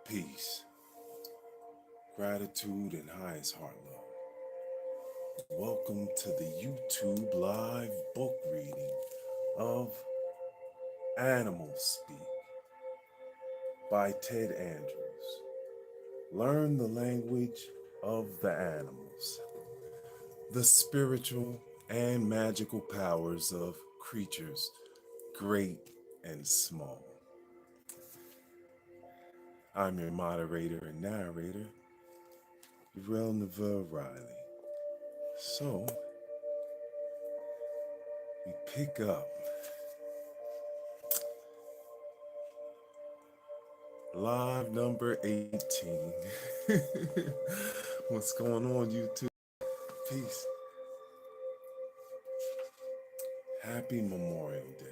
Peace, gratitude, and highest heart love. Welcome to the YouTube live book reading of Animal Speak by Ted Andrews. Learn the language of the animals, the spiritual and magical powers of creatures, great and small. I'm your moderator and narrator, Uriel Riley. So, we pick up live number 18. What's going on, YouTube? Peace. Happy Memorial Day.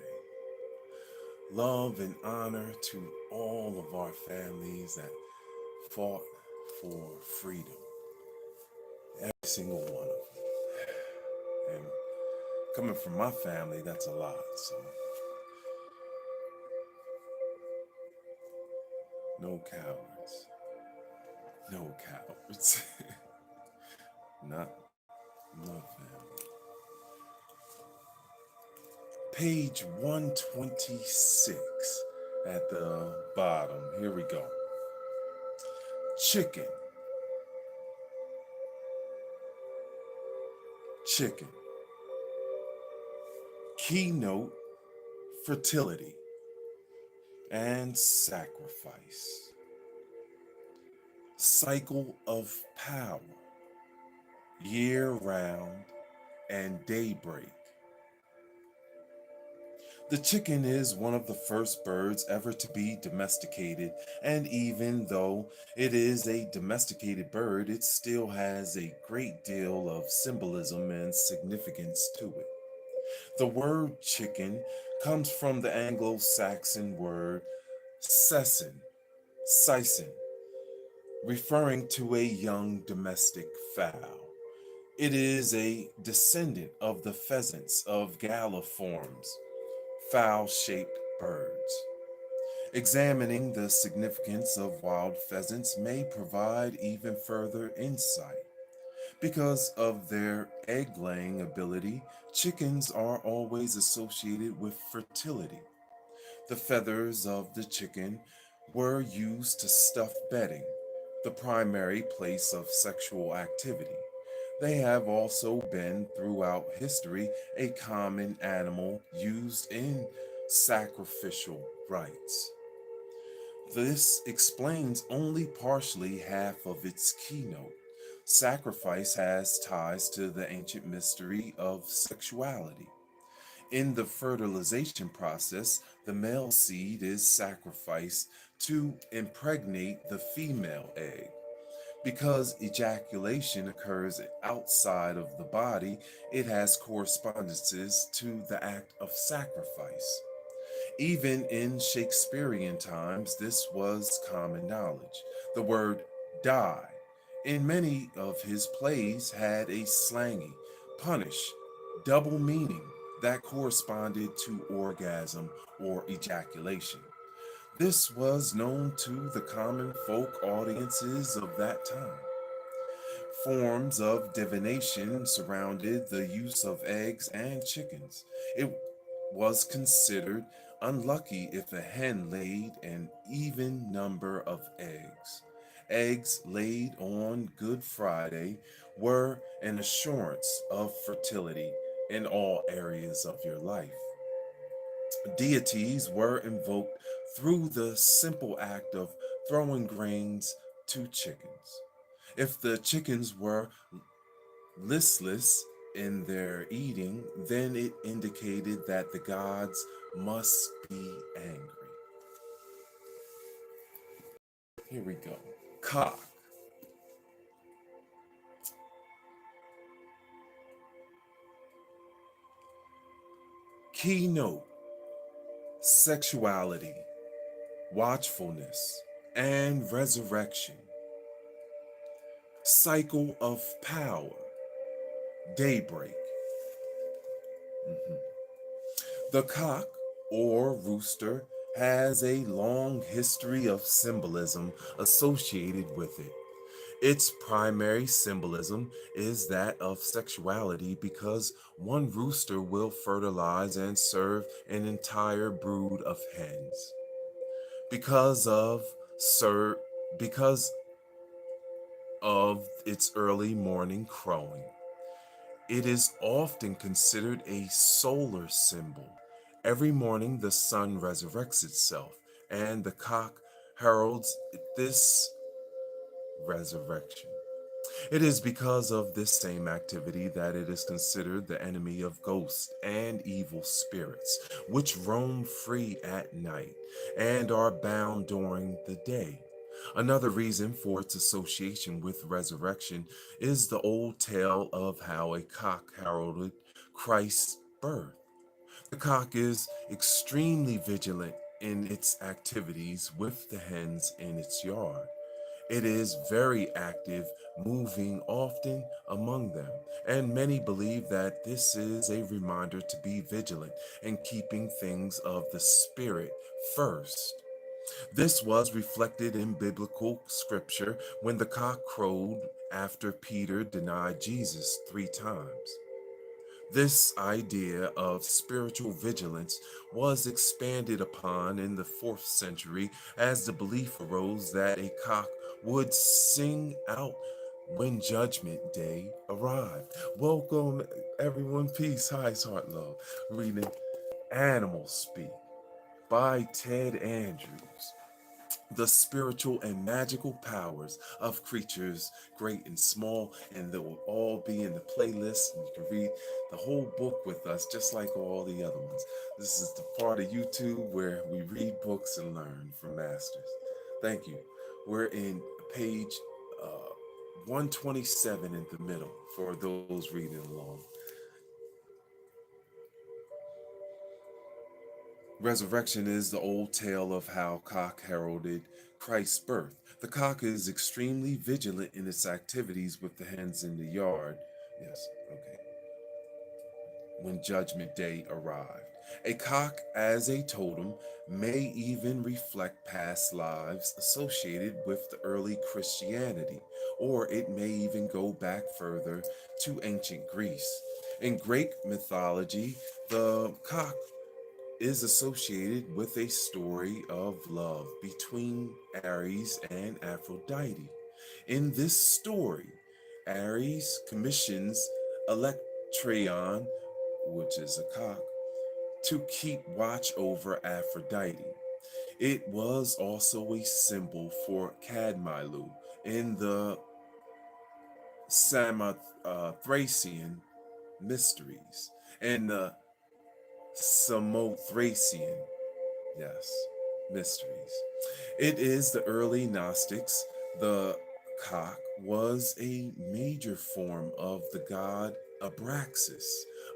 Love and honor to all of our families that fought for freedom. Every single one of them. And coming from my family, that's a lot. So, no cowards. No cowards. Not love family. Page 126 at the bottom. Here we go. Chicken. Chicken. Keynote: fertility and sacrifice. Cycle of power, year round and daybreak. The chicken is one of the first birds ever to be domesticated, and even though it is a domesticated bird, it still has a great deal of symbolism and significance to it. The word chicken comes from the Anglo-Saxon word sesen, sison, referring to a young domestic fowl. It is a descendant of the pheasants of galliforms, fowl-shaped birds. Examining the significance of wild pheasants may provide even further insight. Because of their egg-laying ability, chickens are always associated with fertility. The feathers of the chicken were used to stuff bedding, the primary place of sexual activity. They have also been, throughout history, a common animal used in sacrificial rites. This explains only partially half of its keynote. Sacrifice has ties to the ancient mystery of sexuality. In the fertilization process, the male seed is sacrificed to impregnate the female egg. Because ejaculation occurs outside of the body, it has correspondences to the act of sacrifice. Even in Shakespearean times, this was common knowledge. The word die in many of his plays had a slangy, punish, double meaning that corresponded to orgasm or ejaculation. This was known to the common folk audiences of that time. Forms of divination surrounded the use of eggs and chickens. It was considered unlucky if a hen laid an even number of eggs. Eggs laid on Good Friday were an assurance of fertility in all areas of your life. Deities were invoked through the simple act of throwing grains to chickens. If the chickens were listless in their eating, then it indicated that the gods must be angry. Here we go. Cock. Keynote: sexuality, watchfulness, and resurrection. Cycle of power, daybreak. The cock, or rooster, has a long history of symbolism associated with it. Its primary symbolism is that of sexuality because one rooster will fertilize and serve an entire brood of hens. Because of sir because of its early morning crowing, it is often considered a solar symbol. Every morning the sun resurrects itself, and the cock heralds this resurrection. It is because of this same activity that it is considered the enemy of ghosts and evil spirits, which roam free at night and are bound during the day. Another reason for its association with resurrection is the old tale of how a cock heralded Christ's birth. The cock is extremely vigilant in its activities with the hens in its yard. It is very active, moving often among them, and many believe that this is a reminder to be vigilant and keeping things of the spirit first. This was reflected in biblical scripture when the cock crowed after Peter denied Jesus 3 times. This idea of spiritual vigilance was expanded upon in the 4th century as the belief arose that a cock would sing out when Judgment Day arrived. Welcome, everyone. Peace, hi, heart, love. Reading Animal Speak by Ted Andrews. The spiritual and magical powers of creatures great and small, and they will all be in the playlist, and you can read the whole book with us just like all the other ones. This is the part of YouTube where we read books and learn from masters. Thank you. We're in page 127 in the middle for those reading along. Resurrection is the old tale of how cock heralded Christ's birth. The cock is extremely vigilant in its activities with the hens in the yard. Yes, okay. When Judgment Day arrived. A cock as a totem may even reflect past lives associated with the early Christianity, or it may even go back further to ancient Greece. In Greek mythology, the cock is associated with a story of love between Ares and Aphrodite. In this story, Ares commissions Electron, which is a cock, to keep watch over Aphrodite. It was also a symbol for Cadmilu in the Samothracian mysteries and the Samothracian, yes, mysteries. It is the early Gnostics. The cock was a major form of the god Abraxas.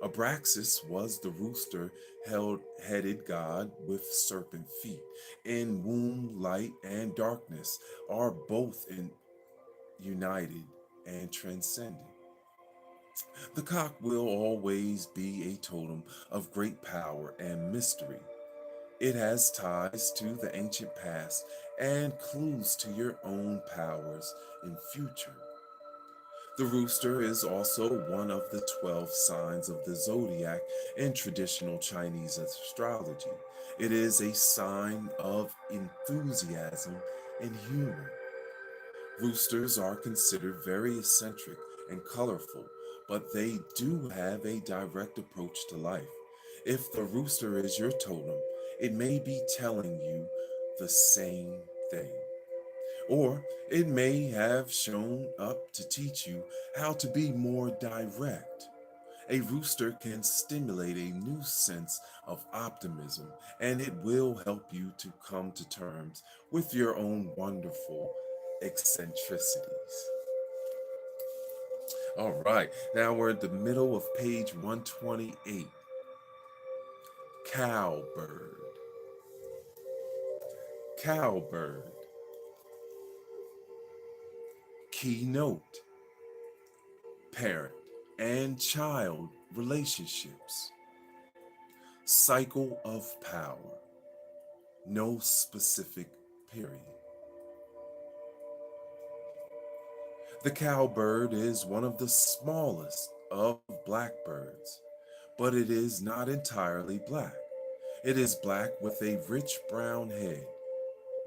Abraxas was the rooster held headed god with serpent feet. In womb, light and darkness are both united and transcendent. The cock will always be a totem of great power and mystery. It has ties to the ancient past and clues to your own powers in future. The rooster is also one of the 12 signs of the zodiac in traditional Chinese astrology. It is a sign of enthusiasm and humor. Roosters are considered very eccentric and colorful, but they do have a direct approach to life. If the rooster is your totem, it may be telling you the same thing. Or it may have shown up to teach you how to be more direct. A rooster can stimulate a new sense of optimism, and it will help you to come to terms with your own wonderful eccentricities. All right, now we're at the middle of page 128. Cowbird. Cowbird. Keynote. Parent and child relationships. Cycle of power. no specific period. The cowbird is one of the smallest of blackbirds, but it is not entirely black. It is black with a rich brown head.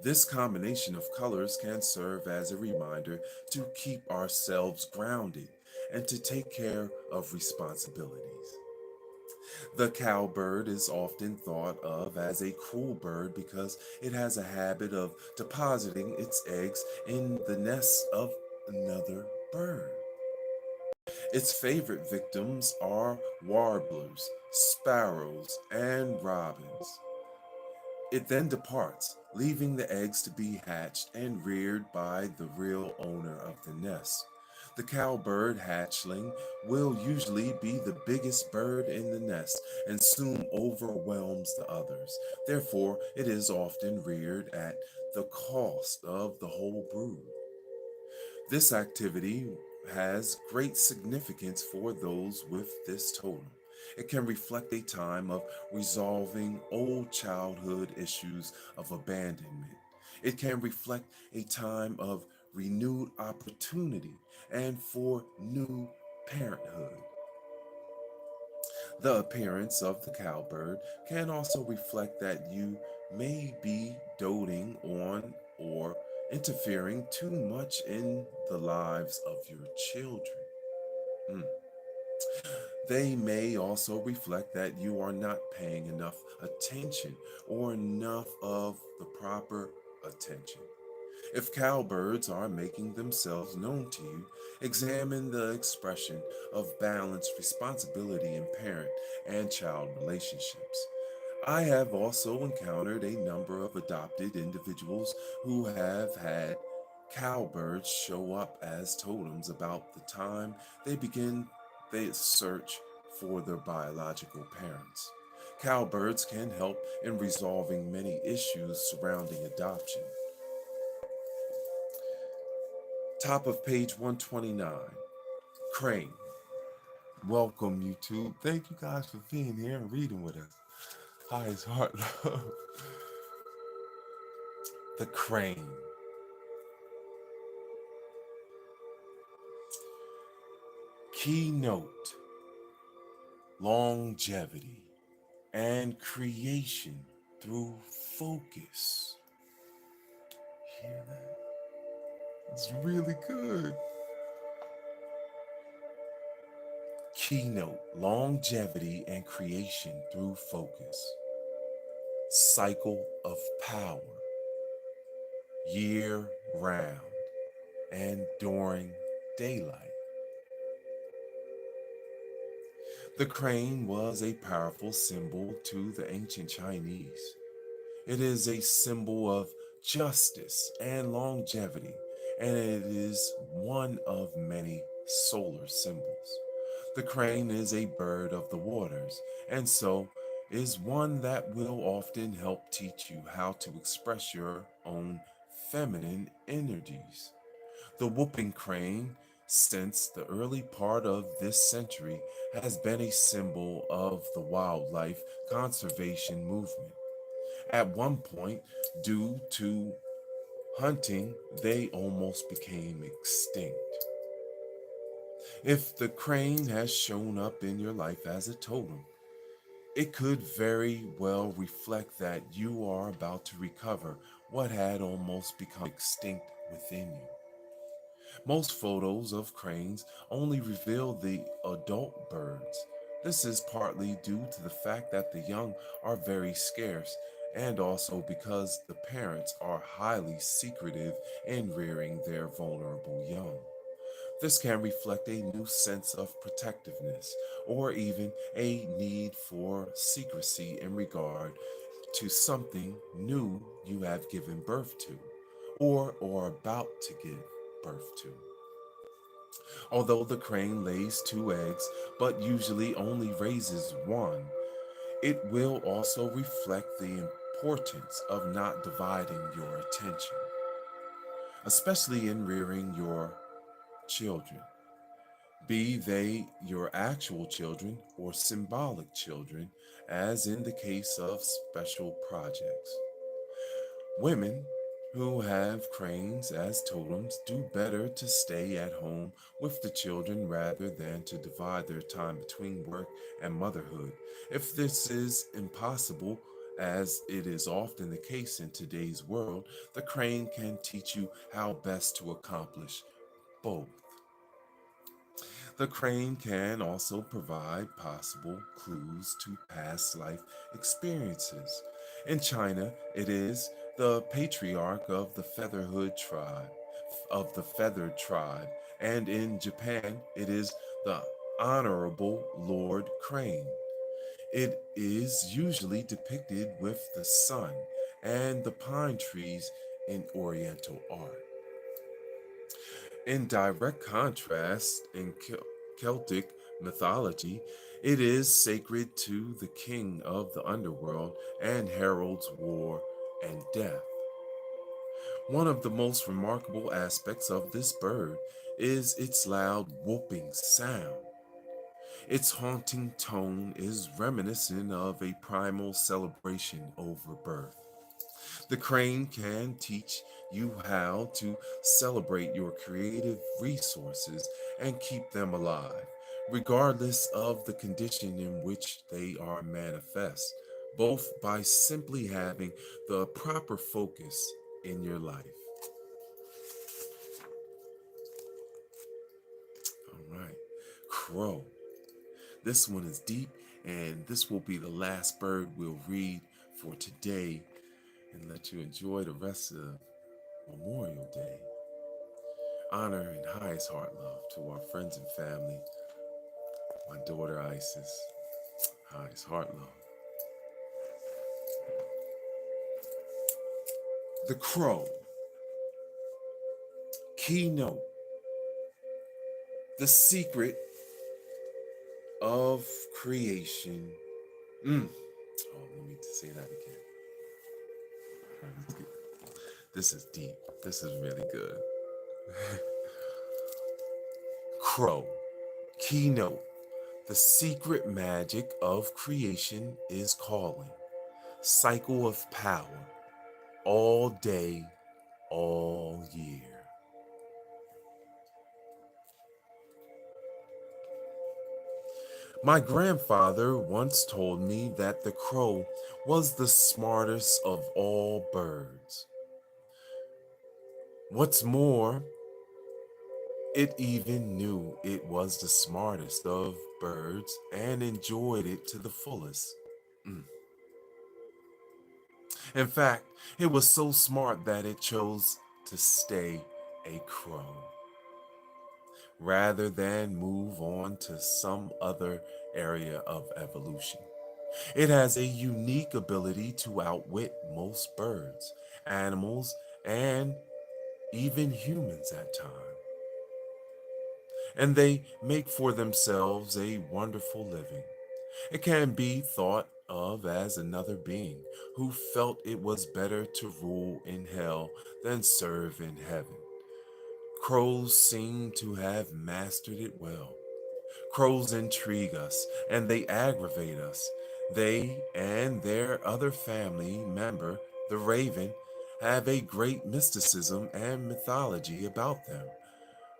This combination of colors can serve as a reminder to keep ourselves grounded and to take care of responsibilities. The cowbird is often thought of as a cruel bird because it has a habit of depositing its eggs in the nest of another bird. Its favorite victims are warblers, sparrows, and robins. It then departs, leaving the eggs to be hatched and reared by the real owner of the nest. The cowbird hatchling will usually be the biggest bird in the nest and soon overwhelms the others. Therefore, it is often reared at the cost of the whole brood. This activity has great significance for those with this totem. It can reflect a time of resolving old childhood issues of abandonment. It can reflect a time of renewed opportunity and for new parenthood. The appearance of the cowbird can also reflect that you may be doting on or interfering too much in the lives of your children. Mm. They may also reflect that you are not paying enough attention or enough of the proper attention. If cowbirds are making themselves known to you, examine the expression of balanced responsibility in parent and child relationships. I have also encountered a number of adopted individuals who have had cowbirds show up as totems about the time they begin their search for their biological parents. Cowbirds can help in resolving many issues surrounding adoption. Top of page 129. Crane. Welcome, YouTube. Thank you guys for being here and reading with us. Highest heart love. The crane. Keynote, longevity, and creation through focus. Hear that? It's really good. Keynote, longevity, and creation through focus. Cycle of power, year round and during daylight. The crane was a powerful symbol to the ancient Chinese. It is a symbol of justice and longevity, and it is one of many solar symbols. The crane is a bird of the waters, and so is one that will often help teach you how to express your own feminine energies. The whooping crane, since the early part of this century, has been a symbol of the wildlife conservation movement. At one point, due to hunting, they almost became extinct. If the crane has shown up in your life as a totem, it could very well reflect that you are about to recover what had almost become extinct within you. Most photos of cranes only reveal the adult birds. This is partly due to the fact that the young are very scarce and also because the parents are highly secretive in rearing their vulnerable young. This can reflect a new sense of protectiveness or even a need for secrecy in regard to something new you have given birth to or are about to give birth to. Although the crane lays two eggs, but usually only raises one, it will also reflect the importance of not dividing your attention, especially in rearing your children, be they your actual children or symbolic children, as in the case of special projects. Women who have cranes as totems do better to stay at home with the children rather than to divide their time between work and motherhood. If this is impossible, as it is often the case in today's world, the crane can teach you how best to accomplish both. The crane can also provide possible clues to past life experiences. In China, it is the patriarch of the feathered tribe, and in Japan, it is the honorable Lord Crane. It is usually depicted with the sun and the pine trees in Oriental art. In direct contrast, in Celtic mythology, it is sacred to the king of the underworld and heralds war and death. One of the most remarkable aspects of this bird is its loud whooping sound. Its haunting tone is reminiscent of a primal celebration over birth. The crane can teach you how to celebrate your creative resources and keep them alive, regardless of the condition in which they are manifest, both by simply having the proper focus in your life. All right, crow. This one is deep, and this will be the last bird we'll read for today and let you enjoy the rest of Memorial Day. Honor and highest heart love to our friends and family, my daughter Isis, highest heart love. The Crow, keynote, the secret of creation. Oh, let me say that again. All right, this is deep. This is really good. Crow, keynote, the secret magic of creation is calling. Cycle of power, all day, all year. My grandfather once told me that the crow was the smartest of all birds. What's more, it even knew it was the smartest of birds and enjoyed it to the fullest. Mm. In fact, it was so smart that it chose to stay a crow rather than move on to some other area of evolution. It has a unique ability to outwit most birds, animals, and even humans at times. And they make for themselves a wonderful living. It can be thought of as another being who felt it was better to rule in hell than serve in heaven. Crows seem to have mastered it well. Crows intrigue us and they aggravate us. They and their other family member, the raven, have a great mysticism and mythology about them.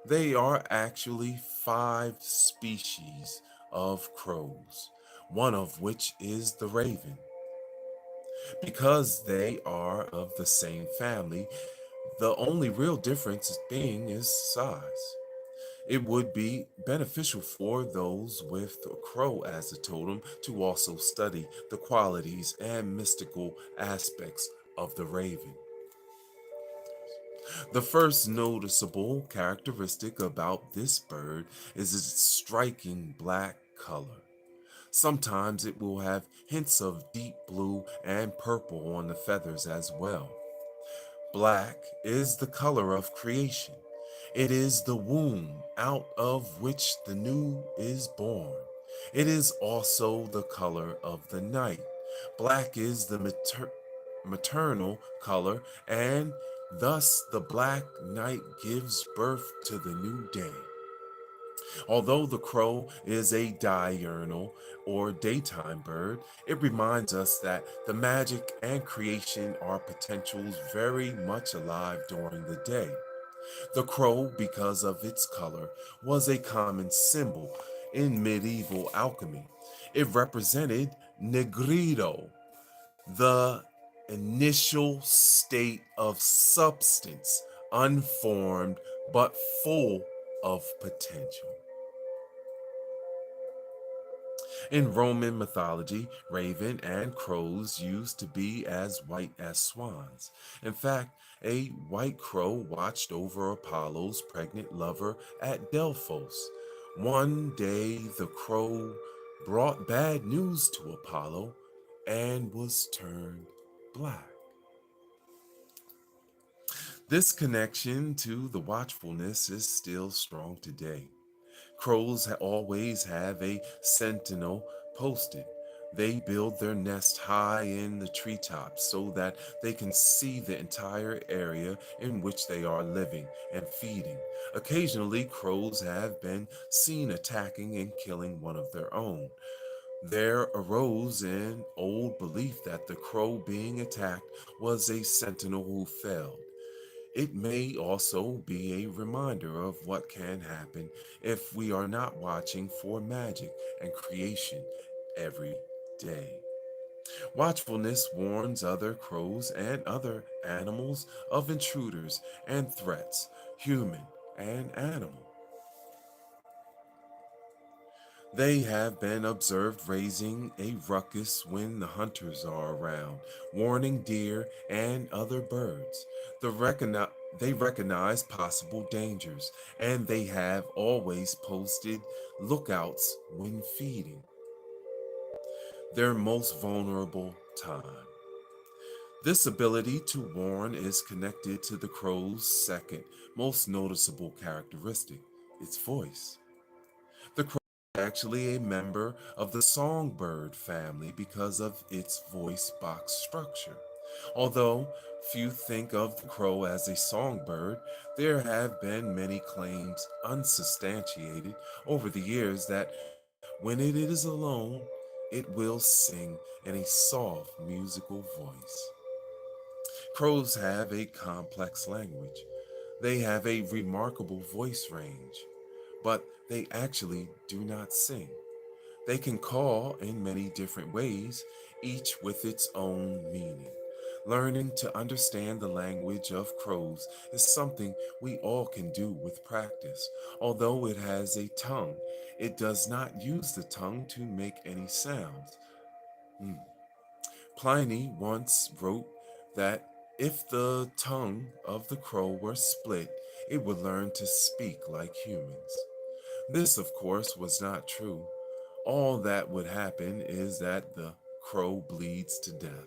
They are actually five species of crows, one of which is the raven. Because they are of the same family, the only real difference being is size. It would be beneficial for those with a crow as a totem to also study the qualities and mystical aspects of the raven. The first noticeable characteristic about this bird is its striking black color. Sometimes it will have hints of deep blue and purple on the feathers as well. Black is the color of creation. It is the womb out of which the new is born. It is also the color of the night. Black is the maternal color, and thus the black night gives birth to the new day. Although the crow is a diurnal or daytime bird, it reminds us that the magic and creation are potentials very much alive during the day. The crow, because of its color, was a common symbol in medieval alchemy. It represented negrito, the initial state of substance, unformed but full of potential. In Roman mythology, raven and crows used to be as white as swans. In fact, a white crow watched over Apollo's pregnant lover at Delphos. One day, the crow brought bad news to Apollo and was turned black. This connection to the watchfulness is still strong today. Crows always have a sentinel posted. They build their nest high in the treetops so that they can see the entire area in which they are living and feeding. Occasionally, crows have been seen attacking and killing one of their own. There arose an old belief that the crow being attacked was a sentinel who failed. It may also be a reminder of what can happen if we are not watching for magic and creation every day. Watchfulness warns other crows and other animals of intruders and threats, human and animal. They have been observed raising a ruckus when the hunters are around, warning deer and other birds. They recognize possible dangers, and they have always posted lookouts when feeding. Their most vulnerable time. This ability to warn is connected to the crow's second most noticeable characteristic, its voice. The crow is actually a member of the songbird family because of its voice box structure. Although few think of the crow as a songbird, there have been many claims, unsubstantiated, over the years that when it is alone, it will sing in a soft musical voice. Crows have a complex language. They have a remarkable voice range, but they actually do not sing. They can call in many different ways, each with its own meaning. Learning to understand the language of crows is something we all can do with practice. Although it has a tongue, it does not use the tongue to make any sounds. Hmm. Pliny once wrote that if the tongue of the crow were split, it would learn to speak like humans. This, of course, was not true. All that would happen is that the crow bleeds to death.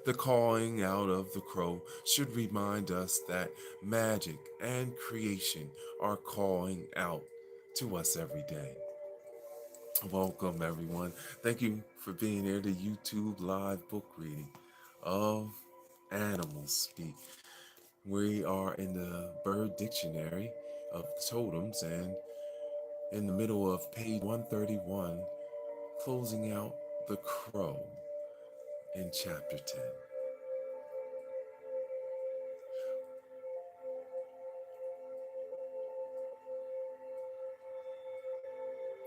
The calling out of the crow should remind us that magic and creation are calling out to us every day. Welcome, everyone. Thank you for being here to YouTube live book reading of Animals Speak. We are in the Bird Dictionary of Totems and in the middle of page 131, closing out the crow in chapter 10.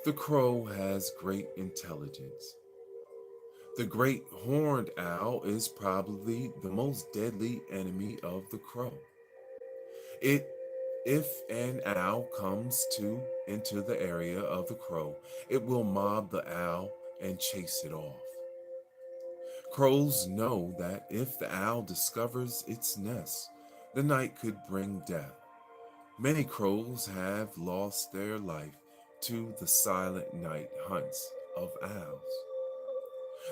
The crow has great intelligence. The great horned owl is probably the most deadly enemy of the crow. It If an owl comes to into the area of the crow, it will mob the owl and chase it off. Crows know that if the owl discovers its nest, the night could bring death. Many crows have lost their life to the silent night hunts of owls.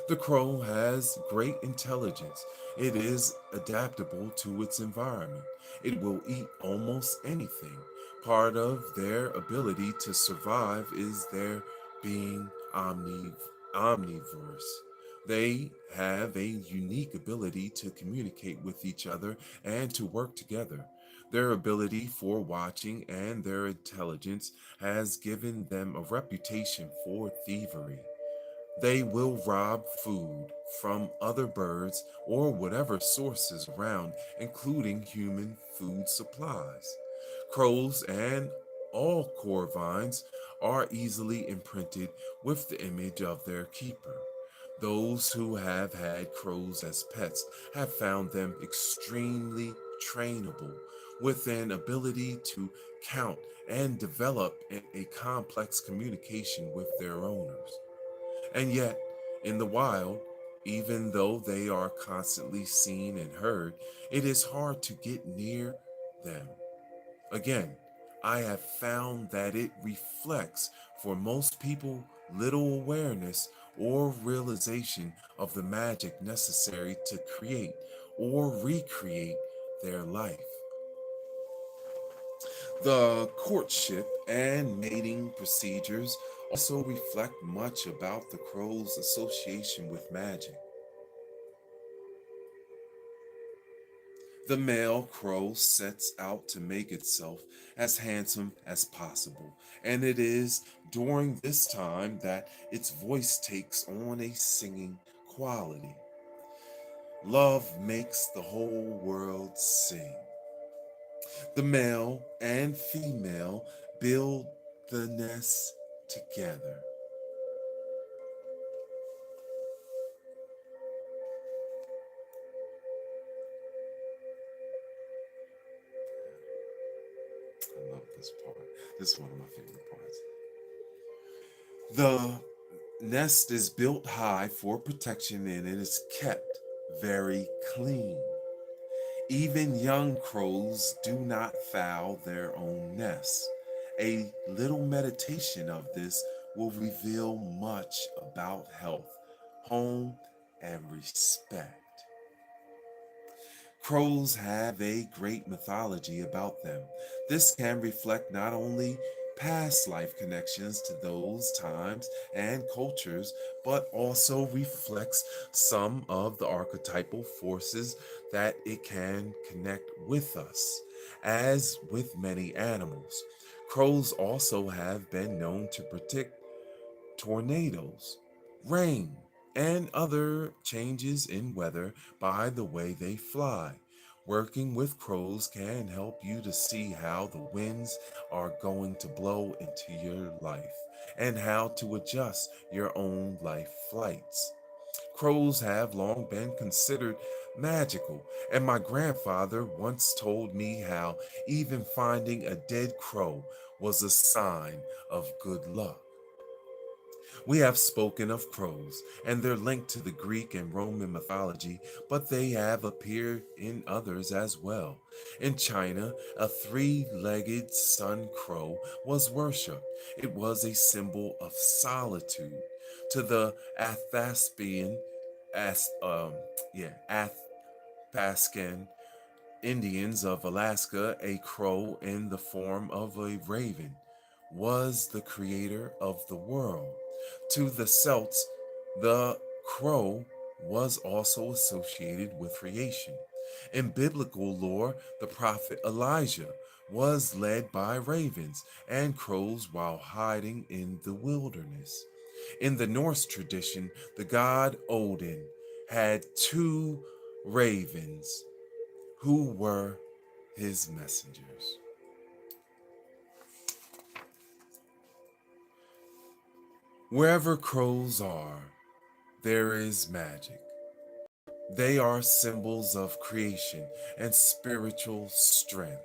The crow has great intelligence. It is adaptable to its environment. It will eat almost anything. Part of their ability to survive is their being omnivorous. They have a unique ability to communicate with each other and to work together. Their ability for watching and their intelligence has given them a reputation for thievery. They will rob food from other birds or whatever sources around, including human food supplies. Crows and all corvines are easily imprinted with the image of their keeper. Those who have had crows as pets have found them extremely trainable, with an ability to count and develop a complex communication with their owners. And yet, in the wild, even though they are constantly seen and heard, it is hard to get near them. Again, I have found that it reflects, for most people, little awareness or realization of the magic necessary to create or recreate their life. The courtship and mating procedures also reflect much about the crow's association with magic. The male crow sets out to make itself as handsome as possible, and it is during this time that its voice takes on a singing quality. Love makes the whole world sing. The male and female build the nest together. I love this part. This is one of my favorite parts. The nest is built high for protection and it is kept very clean. Even young crows do not foul their own nests. A little meditation of this will reveal much about health, home, and respect. Crows have a great mythology about them. This can reflect not only past life connections to those times and cultures, but also reflects some of the archetypal forces that it can connect with us. As with many animals, crows also have been known to predict tornadoes, rain, and other changes in weather by the way they fly. Working with crows can help you to see how the winds are going to blow into your life and how to adjust your own life flights. Crows have long been considered magical, and my grandfather once told me how even finding a dead crow was a sign of good luck. We have spoken of crows and their link to the Greek and Roman mythology, but they have appeared in others as well. In China, a three-legged sun crow was worshipped. It was a symbol of solitude. To the Athaspian, as Athapascan Indians of Alaska, a crow in the form of a raven was the creator of the world. To the Celts, the crow was also associated with creation. In biblical lore, the prophet Elijah was led by ravens and crows while hiding in the wilderness. In the Norse tradition, the god Odin had two ravens who were his messengers. Wherever crows are, there is magic. They are symbols of creation and spiritual strength.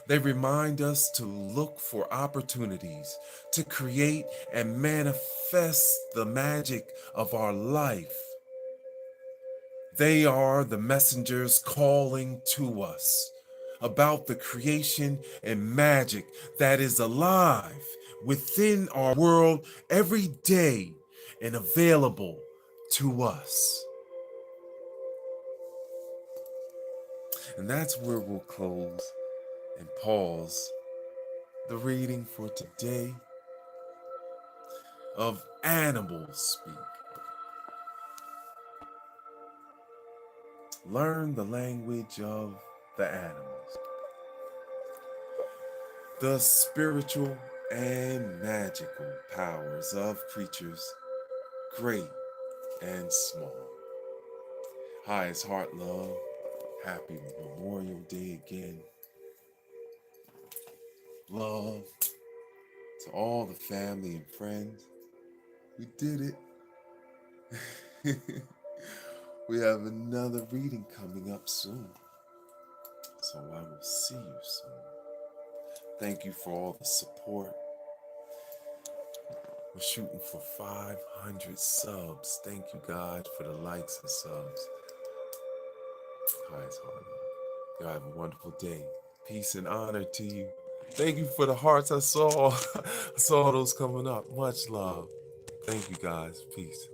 They remind us to look for opportunities to create and manifest the magic of our life. They are the messengers calling to us about the creation and magic that is alive within our world every day and available to us. And that's where we'll close and pause the reading for today of Animals Speak. Learn the language of the animals. the spiritual and magical powers of creatures, great and small. Highest heart love. Happy Memorial Day again. Love to all the family and friends. We did it. We have another reading coming up soon. So I will see you soon. Thank you for all the support. We're shooting for 500 subs. Thank you, God, for the likes and subs. Highest heart love. Y'all have a wonderful day. Peace and honor to you. Thank you for the hearts I saw. I saw those coming up. Much love. Thank you, guys. Peace.